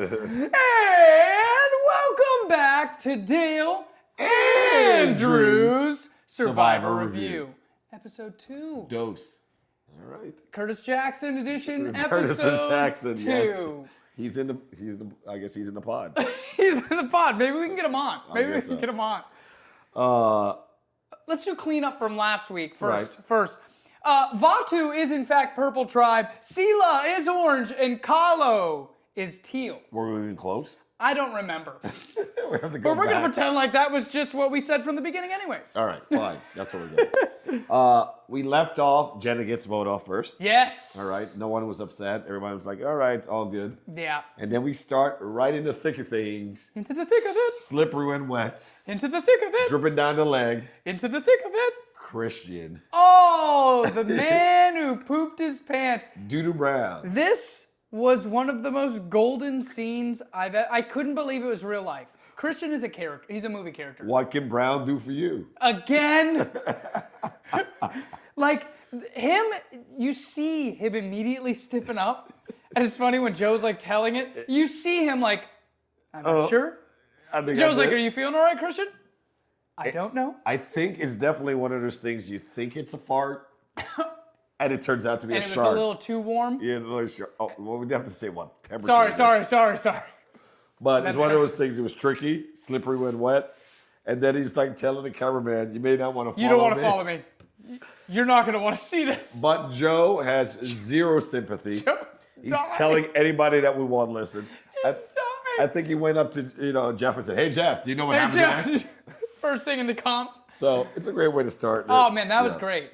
And welcome back to Dale Andrews Survivor Review. Episode 2. Dose. All right. Curtis Jackson edition, Curtis episode Jackson, 2. yes. He's in the. I guess he's in the pod. He's in the pod. Maybe we can get him on. Maybe we guess can so. get him on. Let's do cleanup from last week first. Right. First, Vatu is in fact purple tribe. Sela is orange, and Kalo is teal. Were we even close? I don't remember. We have to go But we're going to back. pretend like that was just what we said from the beginning anyways. All right, fine. That's what we're doing. We left off. Jenna gets voted off first. Yes. All right. No one was upset. Everybody was like, all right, it's all good. Yeah. And then we start right in the thick of things. Into the thick of it. Slippery and wet. Into the thick of it. Dripping down the leg. Into the thick of it. Christian. Oh, the man who pooped his pants. Doodoo Brown. This was one of the most golden scenes I couldn't believe it was real life. Christian is a character. He's a movie character. What can Brown do for you? Again. Like him, you see him immediately stiffen up. And it's funny when Joe's like telling it, you see him like, I'm not sure. I think Joe's I like, did. are you feeling all right, Christian? I don't know. I think it's definitely one of those things you think it's a fart, and it turns out to be And a it was shark. a little too warm. Yeah, a little shark. Oh, well, we'd have to say what temperature. Sorry. it is. But it's That- one of those things. It was tricky, slippery when wet, and then he's like telling the cameraman, "You may not want to follow me." You don't want to follow me. You're not going to want to see this. But Joe has zero sympathy. Joe's He's dying. telling anybody that we won't listen. He's I dying. think he went up to Jeff and said, "Hey Jeff, do you know what Hey, happened today?" Jeff. First thing in the comp. So it's a great way to start. Oh, man, that was Yeah. great.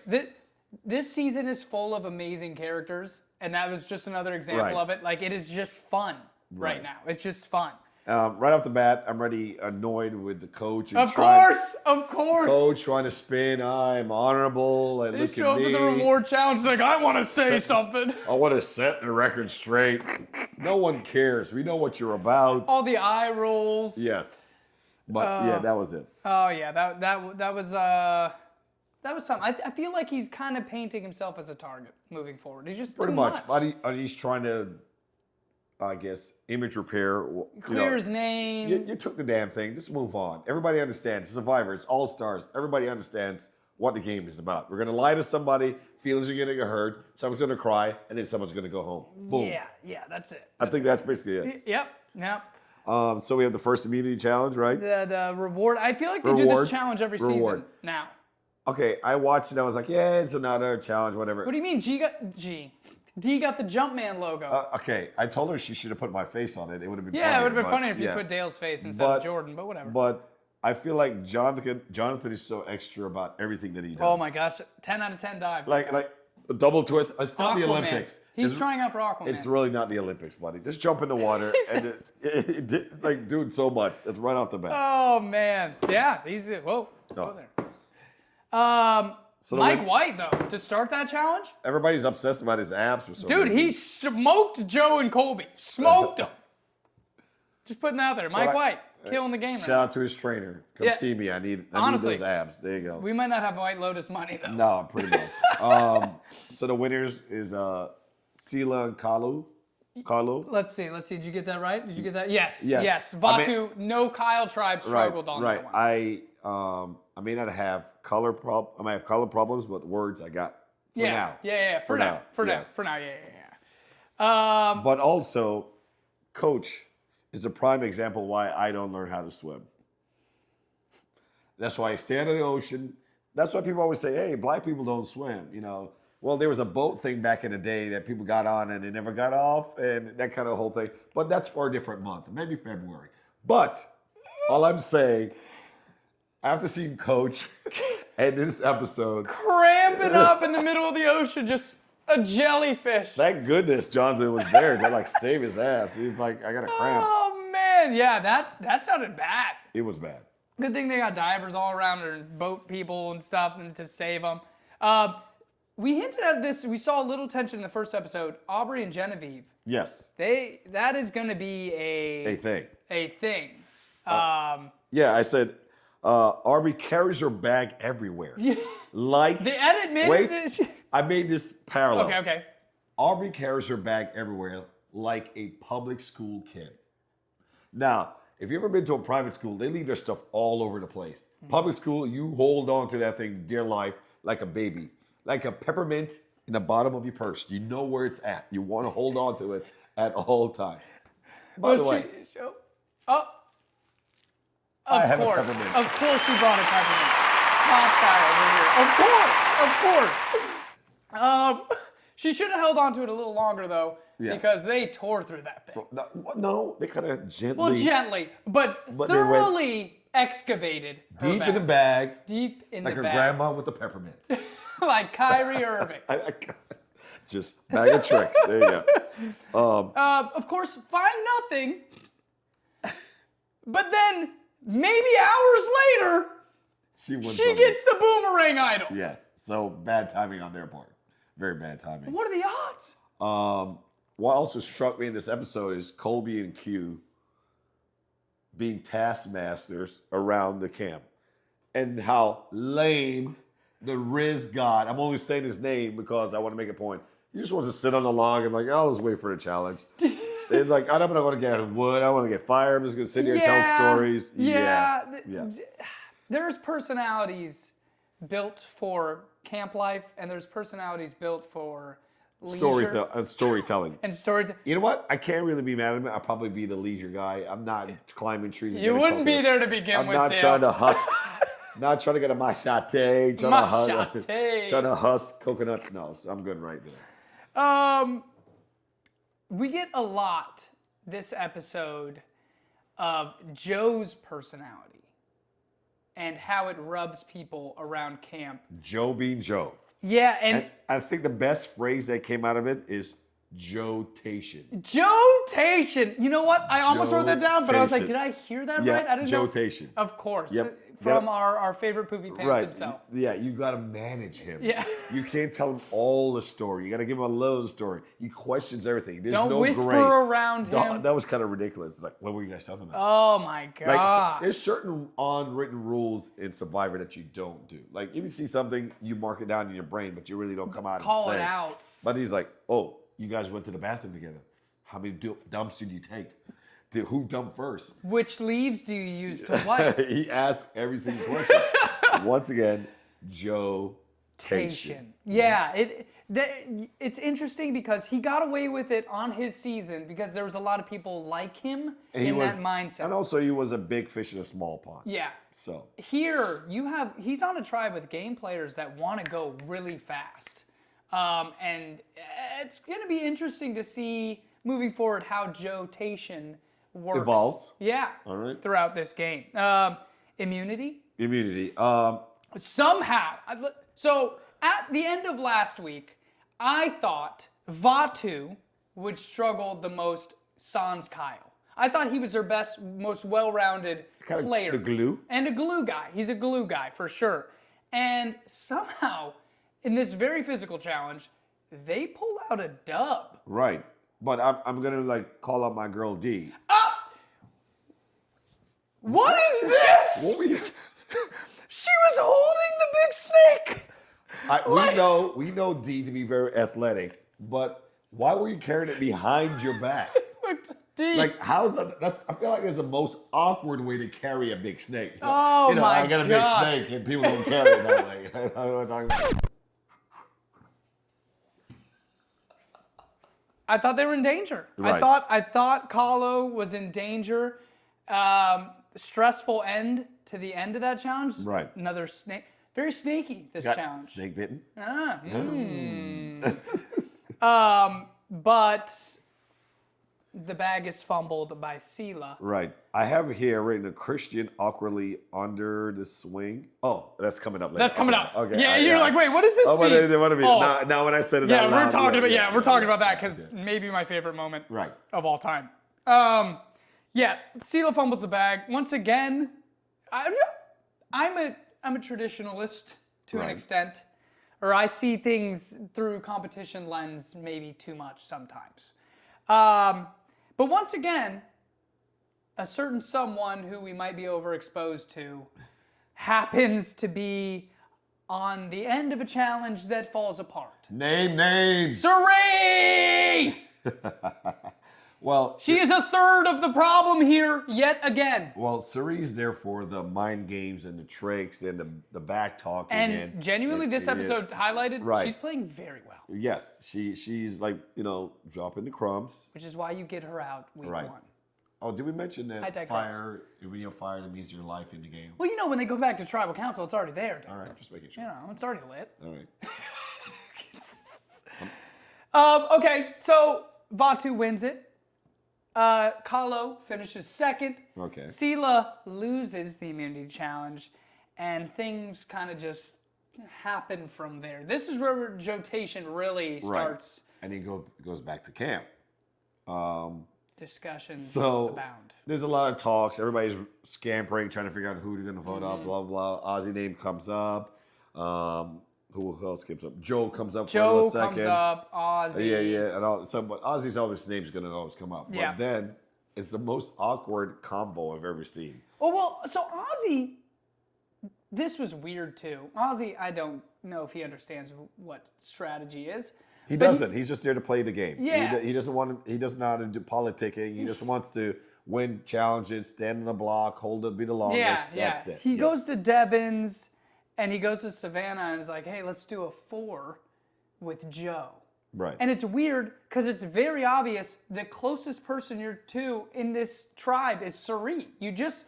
This season is full of amazing characters, and that was just another example Right. of it. Like, it is just fun right Right. now. It's just fun. Right off the bat, I'm already annoyed with the coach. And Of course. Coach trying to spin, I'm honorable, and They look show at up to me. the reward challenge like, I want to say something. I want to set the record straight. No one cares. We know what you're about. All the eye rolls. Yes. But yeah, that was it. Oh yeah, that was something. I feel like he's kind of painting himself as a target moving forward. He's just Pretty too much. But he's trying to, I guess, image repair. Clear his name. You took the damn thing. Just move on. Everybody understands. Survivor. It's all stars. Everybody understands what the game is about. We're going to lie to somebody. Feelings are going to get hurt. Someone's going to cry. And then someone's going to go home. Boom. Yeah, that's it. I think that's basically it. Yep. So we have the first immunity challenge, right? The reward. I feel like they do Reward. this challenge every Reward. season now. Okay, I watched it. I was like, yeah, it's another challenge, whatever. What do you mean? D got the Jumpman logo. Okay, I told her she should have put my face on it. It would have been yeah, it would have been but- funnier if you yeah. put Dale's face instead of Jordan, but whatever. But I feel like Jonathan is so extra about everything that he does. Oh my gosh, 10 out of 10 dive. Like a double twist. It's not the Aquaman. Olympics. He's It's- trying out for Aquaman. It's really not the Olympics, buddy. Just jump in the water and it did, like, dude, so much. It's right off the bat. Oh man, yeah, he's whoa. Go there. So the Mike win- White though to start that challenge, Everybody's obsessed about his abs for some dude. reason. He smoked Joe and Colby. Smoked them. Just putting that out there. Mike Well, White killing the game. Right Shout now. out to his trainer. Come Yeah. see me. I need Honestly. those abs. There you go. We might not have White Lotus money though. No, pretty much. So the winners is Sela and Kalu. Let's see. Did you get that right? Did you get that? Yes. Yes. Yes. I Vatu, no Kyle tribe struggled on right. that one. I may not have I might have color problems, but words I got for now. Yeah. For now. yes. Yeah. But also, Coach is a prime example why I don't learn how to swim. That's why I stay out of the ocean. That's why people always say, hey, black people don't swim, you know. Well, there was a boat thing back in the day that people got on and they never got off and that kind of whole thing. But that's for a different month, maybe February. But all I'm saying, after seeing Coach and this episode, Cramping up in the middle of the ocean, just a jellyfish. thank goodness Jonathan was there to like save his ass. He's like, I got a cramp. Oh man, yeah, that sounded bad. It was bad. Good thing they got divers all around and boat people and stuff and to save them. We hinted at this. We saw a little tension in the first episode. Aubrey and Genevieve. Yes, That is going to be a thing. a thing. Yeah, I said, Arby carries her bag everywhere. Like, The edit made wait, it. I made this parallel. Okay. Aubrey carries her bag everywhere like a public school kid. Now, if you've ever been to a private school, they leave their stuff all over the place. Public school, you hold on to that thing dear life like a baby, like a peppermint in the bottom of your purse. You know where it's at. You want to hold on to it at all times. By the way, oh, I have a course, peppermint. of course, she brought a peppermint. Top guy over here. Of course. She should have held on to it a little longer though, Yes. because they tore through that thing. No, they kind of gently. Well, gently, but they went thoroughly excavated her deep bag. in the bag, Deep in like the her bag. grandma with the peppermint. Like Kyrie Irving. Just bag of tricks. There you go. Of course, find nothing. But then, maybe hours later, She gets the boomerang idol. Yes. So bad timing on their part. Very bad timing. What are the odds? What also struck me in this episode is Colby and Q being taskmasters around the camp, and how lame the Riz God. I'm only saying his name because I want to make a point. He just wants to sit on the log and like, oh, let's wait for the challenge. It's like, I'm not going to get out of wood. I want to get fired. I'm just going to sit here and tell stories. Yeah. Yeah. There's personalities built for camp life, and there's personalities built for leisure Storytelling. and story. You know what? I can't really be mad at him. I'll probably be the leisure guy. I'm not climbing trees. And You getting wouldn't be coconut. there to begin I'm with, not Dale. trying to husk. Not trying to get a machete. Machete. Trying to husk coconuts. No, so I'm good right there. We get a lot this episode of Joe's personality and how it rubs people around camp. Joe being Joe. Yeah, and I think the best phrase that came out of it is Joe-tation. Joe-tation. You know what? I almost wrote that down, but I was like, Joe-tation. did I hear that Yeah, right? I didn't know. Joe-tation. Of course. Yep. From Yep. our favorite Poopy Pants Right. himself. Yeah, you got to manage him. Yeah. You can't tell him all the story. You got to give him a little of the story. He questions everything. There's Don't no whisper grace. around him. That was kind of ridiculous. Like, what were you guys talking about? Oh my Like, god. there's certain unwritten rules in Survivor that you don't do. Like, if you see something, you mark it down in your brain, but you really don't come out Call and say it out. But he's like, oh, you guys went to the bathroom together. How many dumps did you take? Who dumped first? Which leaves do you use to wipe? He asked every single question. Once again, Joe-tation. Yeah, it's interesting because he got away with it on his season because there was a lot of people like him in that mindset. And also, he was a big fish in a small pond. Yeah. So Here, he's on a tribe with game players that want to go really fast. And it's going to be interesting to see moving forward how Joe-tation works. Evolves. Yeah. All right. Throughout this game. Immunity. Somehow. So at the end of last week, I thought Vatu would struggle the most sans Kyle. I thought he was their best, most well-rounded player. The glue. And a glue guy. He's a glue guy for sure. And somehow, in this very physical challenge, they pull out a dub. Right. But I'm going to like call out my girl D. What is this? What were you? She was holding the big snake. We know D to be very athletic, but why were you carrying it behind your back? D. Like, how's that? I feel like it's the most awkward way to carry a big snake. Oh my I got a gosh. big snake, and people don't carry it that way. I don't know what I'm talking about. I thought they were in danger. Right. I thought Kahlo was in danger. Stressful end to the end of that challenge. Right. Another snake. Very snaky, this Got challenge. snake bitten. But the bag is fumbled by Sela. Right. I have here written a Christian awkwardly under the swing. Oh, that's coming up later. That's coming up. Okay. Yeah, you're like, wait, what does this Oh, mean? they want to be. Now, when I said it out Yeah, loud, we're talking about we're that because maybe my favorite moment Right. of all time. Yeah, Sela fumbles the bag once again. I'm a traditionalist to an Right. extent, or I see things through competition lens maybe too much sometimes. But once again, a certain someone who we might be overexposed to happens to be on the end of a challenge that falls apart. Name names. Saray! Well, She is a third of the problem here yet again. well, Cerie's there for the mind games and the tricks and the back talking. And genuinely, this episode highlighted Right. she's playing very well, Yes, she's like, dropping the crumbs. which is why you get her out week Right. 1. Oh, did we mention I that digress. fire, when you fire, it means your life in the game? Well, when they go back to tribal council, it's already there. All right, just making sure. It's already lit. All right. Okay, so Vatu wins it. Kahlo finishes second. Okay. Sela loses the immunity challenge, and things kind of just happen from there. This is where Jotation really starts. And he goes back to camp. Discussions So abound. there's a lot of talks. Everybody's scampering, trying to figure out who they're going to vote Mm-hmm. up, blah, blah. Ozzy name comes up. Who else comes up? Joe comes up Joe for a second. comes up, Ozzy. Yeah. And all, so, but Ozzy's always name's going to always come up. Yeah. But then it's the most awkward combo I've ever seen. Oh, well, so Ozzy, this was weird too. Ozzy, I don't know if he understands what strategy is. He But doesn't. He's just there to play the game. Yeah. He doesn't want to. He doesn't know how to do politicking. He just wants to win challenges, stand in the block, be the longest. Yeah. That's it. He Yeah. goes to Devon's and he goes to Savannah and is like, hey, let's do a 4 with Joe. Right. And it's weird because it's very obvious the closest person you're to in this tribe is Cerie. You just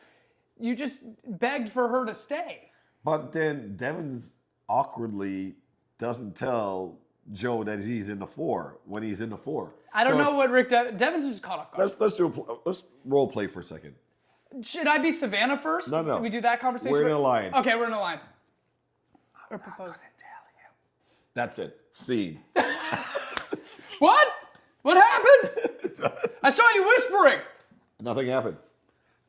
begged for her to stay. But then Devins awkwardly doesn't tell Joe that he's in the 4 when he's in the 4. I don't So know what Rick Devon's just caught off guard. let's role play for a second. Should I be Savannah first? No. Did we do that conversation? We're in an alliance. Okay, we're in an alliance. Or propose. That's it. Scene. What? What happened? I saw you whispering. Nothing happened.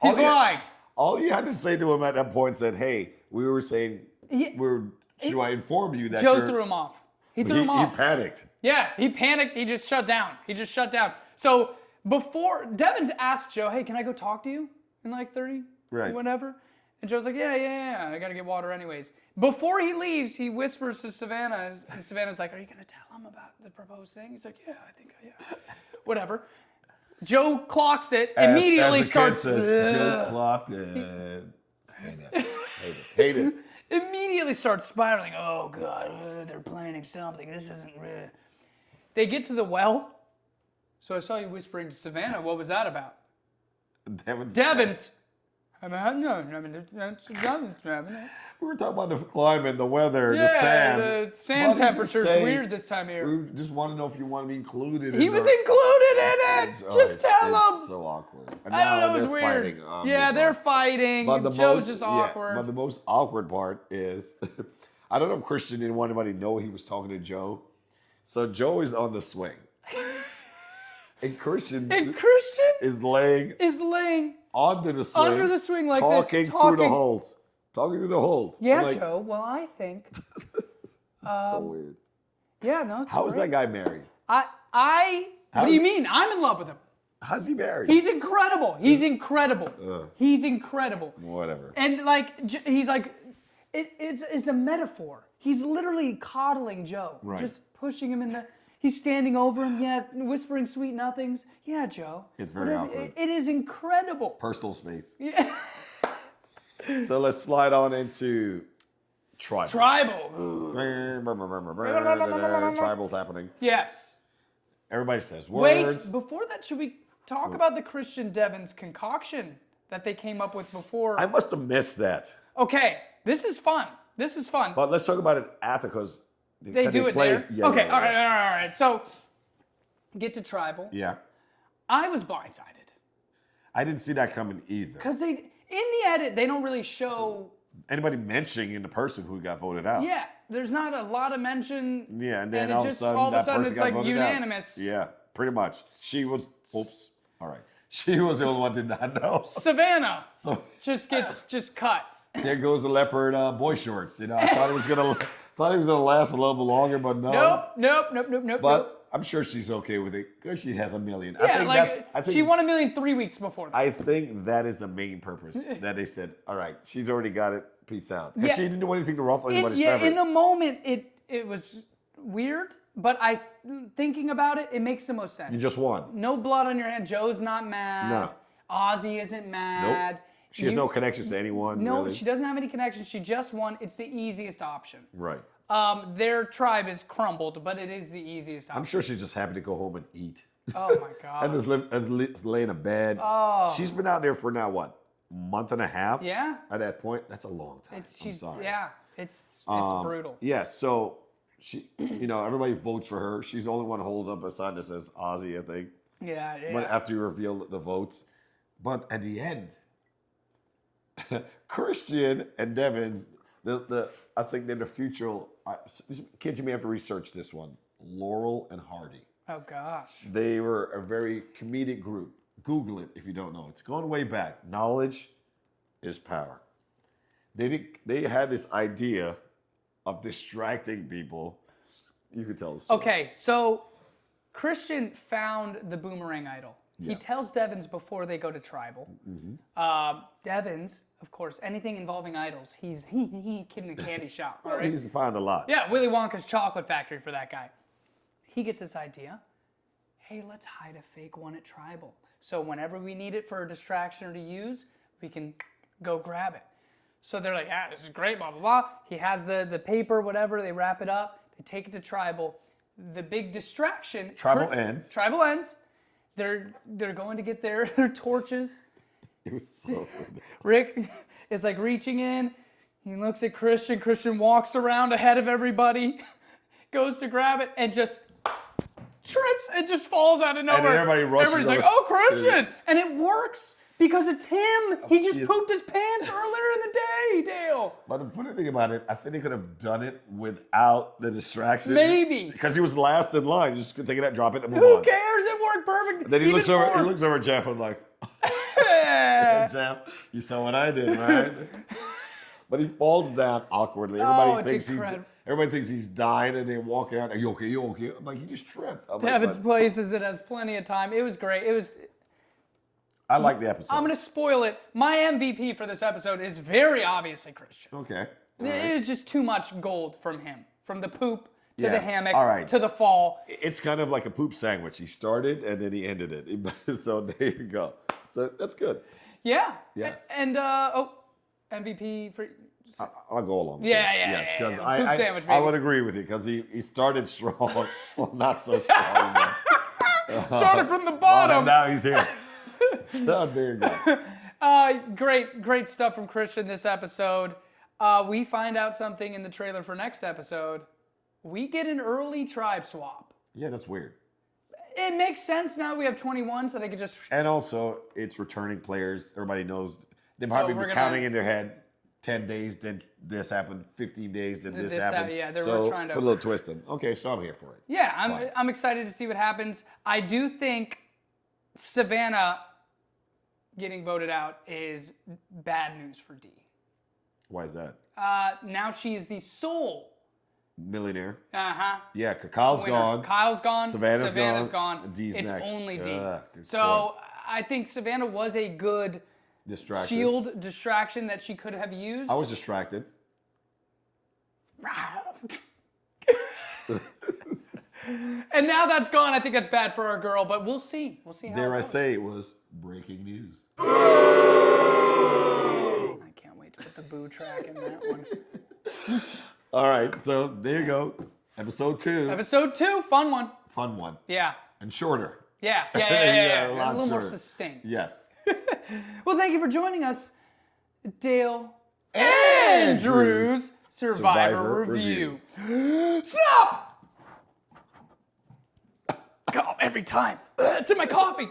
He's All you- lying. All you had to say to him at that point said, "Hey, we were saying, Yeah. should I inform you that Joe you're?" threw him off. He threw He him off. panicked. Yeah, he panicked. He just shut down. So before Devon's asked Joe, hey, can I go talk to you in like 30? Right. Whatever. And Joe's like, yeah. I got to get water anyways. Before he leaves, he whispers to Savannah. And Savannah's like, are you going to tell him about the proposed thing? He's like, yeah. Whatever. Joe clocks it. Immediately as the starts. kid says, Joe clocked it. Hate it. Immediately starts spiraling. Oh God, they're planning something. This isn't real. They get to the well. So I saw you whispering to Savannah. What was that about? Devon's. We were talking about the climate, the weather, the Yeah, sand. the Why sand did you temperature's say- weird this time of year. We just want to know if you want to be included. He in was the- included in it. Oh, Just tell it's him. so awkward. And I don't now know. It was they're weird. fighting. Yeah, they're fighting. Joe's just awkward. But the most awkward part is, I don't know if Christian didn't want anybody to know he was talking to Joe. So Joe is on the swing. And Christian is laying is laying under the swing. under the swing like talking this. through the holes. Talking through the holes. Yeah, I'm like, Joe. Well, I think. So weird. Yeah, no. It's How is great. that guy married? What do you mean? I'm in love with him. How's he married? He's incredible. He's incredible. He's incredible. Whatever. And like, he's like, it's a metaphor. He's literally coddling Joe. Right. Just pushing him in the. He's standing over him, yeah, whispering sweet nothings. Yeah, Joe. It's very awkward. It is incredible. Personal space. Yeah. So let's slide on into tribal. Tribal. Tribal's happening. Yes. Everybody says Wait, words. before that, should we talk about the Christian Devon's concoction that they came up with before? I must have missed that. Okay, this is fun. But let's talk about it after because They do it there? Yeah, okay, yeah, all right. So, get to tribal. Yeah. I was blindsided. I didn't see that coming either. Because in the edit, they don't really show, Anybody mentioning the person who got voted out. yeah, there's not a lot of mention. Yeah, and then it all just, of a sudden, all of a that sudden person it's got like voted unanimous. Out. Yeah, pretty much. She was, oops, all right. She was the only one that did not know. Savannah So just gets cut. there goes the leopard boy shorts. You know, I thought it was gonna last a little bit longer, but no. Nope. But I'm sure she's okay with it because she has $1 million. Yeah, I think she won $1 million 3 weeks before that. I think that is the main purpose that they said, all right, she's already got it. Peace out. Because Yeah. she didn't do anything to ruffle anybody's feathers. In the moment, it was weird, but thinking about it, it makes the most sense. You just won. No blood on your hand. Joe's not mad. No. Ozzy isn't mad. Nope. She has no connections to anyone. No, really. she doesn't have any connections. She just won. It's the easiest option. Right. Their tribe is crumbled, but it is the easiest option. I'm sure she's just happy to go home and eat. Oh my God. and lay in a bed. Oh. She's been out there for now, what? Month and a half? Yeah. At that point? That's a long time. I'm sorry. Yeah, it's brutal. Yes, so she, everybody votes for her. She's the only one who holds up a sign that says Ozzy, I think. Yeah. But after you reveal the votes. But at the end, Christian and Devins, I think they're the future kids. You may have to research this one. Laurel and Hardy. Oh gosh. They were a very comedic group. Google it if you don't know. It's going way back. Knowledge is power. They had this idea of distracting people. You could tell the story. Okay, so Christian found the boomerang idol. Yeah. He tells Devins before they go to tribal. Devins, of course, anything involving idols, he's kid in a candy shop. All right? He's found a lot. Yeah, Willy Wonka's chocolate factory for that guy. He gets this idea. Hey, let's hide a fake one at tribal. So whenever we need it for a distraction or to use, we can go grab it. So they're like, this is great, blah, blah, blah. He has the paper, whatever, they wrap it up, they take it to tribal. The big distraction. Tribal ends. Tribal ends. They're going to get their torches. It was so funny. Rick is like reaching in. He looks at Christian. Christian walks around ahead of everybody, goes to grab it, and just trips and just falls out of nowhere. And then everybody rushes Everybody's like, over. "Oh, Christian!" And it works because it's him. He just pooped his pants earlier in the day, Dale. But the funny thing about it, I think they could have done it without the distraction. Maybe. Because he was last in line. You just could take it out, drop it, and move Who on. cares? It worked perfect. And then he Even looks over. more. He looks over at Jeff and like, Jeff, you saw what I did, right? But he falls down awkwardly. It's incredible. Everybody thinks he's dying, and they walk out. Are you okay? You okay? I'm like, he just tripped. I'm Devins like, places it has plenty of time. It was great. I like the episode. I'm going to spoil it. My MVP for this episode is very obviously Christian. Okay. It was just too much gold from him. From the poop to the Yes. hammock All right. to the fall. It's kind of like a poop sandwich. He started and then he ended it. So there you go. So that's good. Yeah. Yes. And, MVP for... I'll go along with Yeah, this. yeah, Yes, yeah, because yeah. Poop sandwich, I baby. would agree with you because he started strong. Well, not so strong. but- Started from the and bottom. now he's here. So there you go. Great stuff from Christian this episode. We find out something in the trailer for next episode. We get an early tribe swap. Yeah, that's weird. It makes sense now we have 21, so they could just... And also, it's returning players. Everybody knows. They So probably we're be gonna- counting in their head. 10 days, then this happened. 15 days, then this happened. Yeah, they're so trying to... put a little twist in. Okay, so I'm here for it. Yeah, Fine. I'm excited to see what happens. I do think Savannah getting voted out is bad news for Dee. Why is that? Now she's the sole. Millionaire. Uh-huh. Yeah, Kyle's winner. gone. Kyle's gone. Savannah's gone. gone. Dee's it's next. only Dee. Good So I think Savannah was a good Distraction. shield distraction that she could have used. I was distracted. And now that's gone. I think that's bad for our girl, but we'll see. We'll see how Dare it I goes. say it was breaking news. I can't wait to put the boo track in that one. All right, so there you go. Episode 2. Episode 2, fun one. Fun one. Yeah. And shorter. Yeah. Yeah, a A lot little more shorter. succinct. Yes. Well, thank you for joining us, Dale Andrews Survivor Review. Stop! God, every time. It's in my coffee.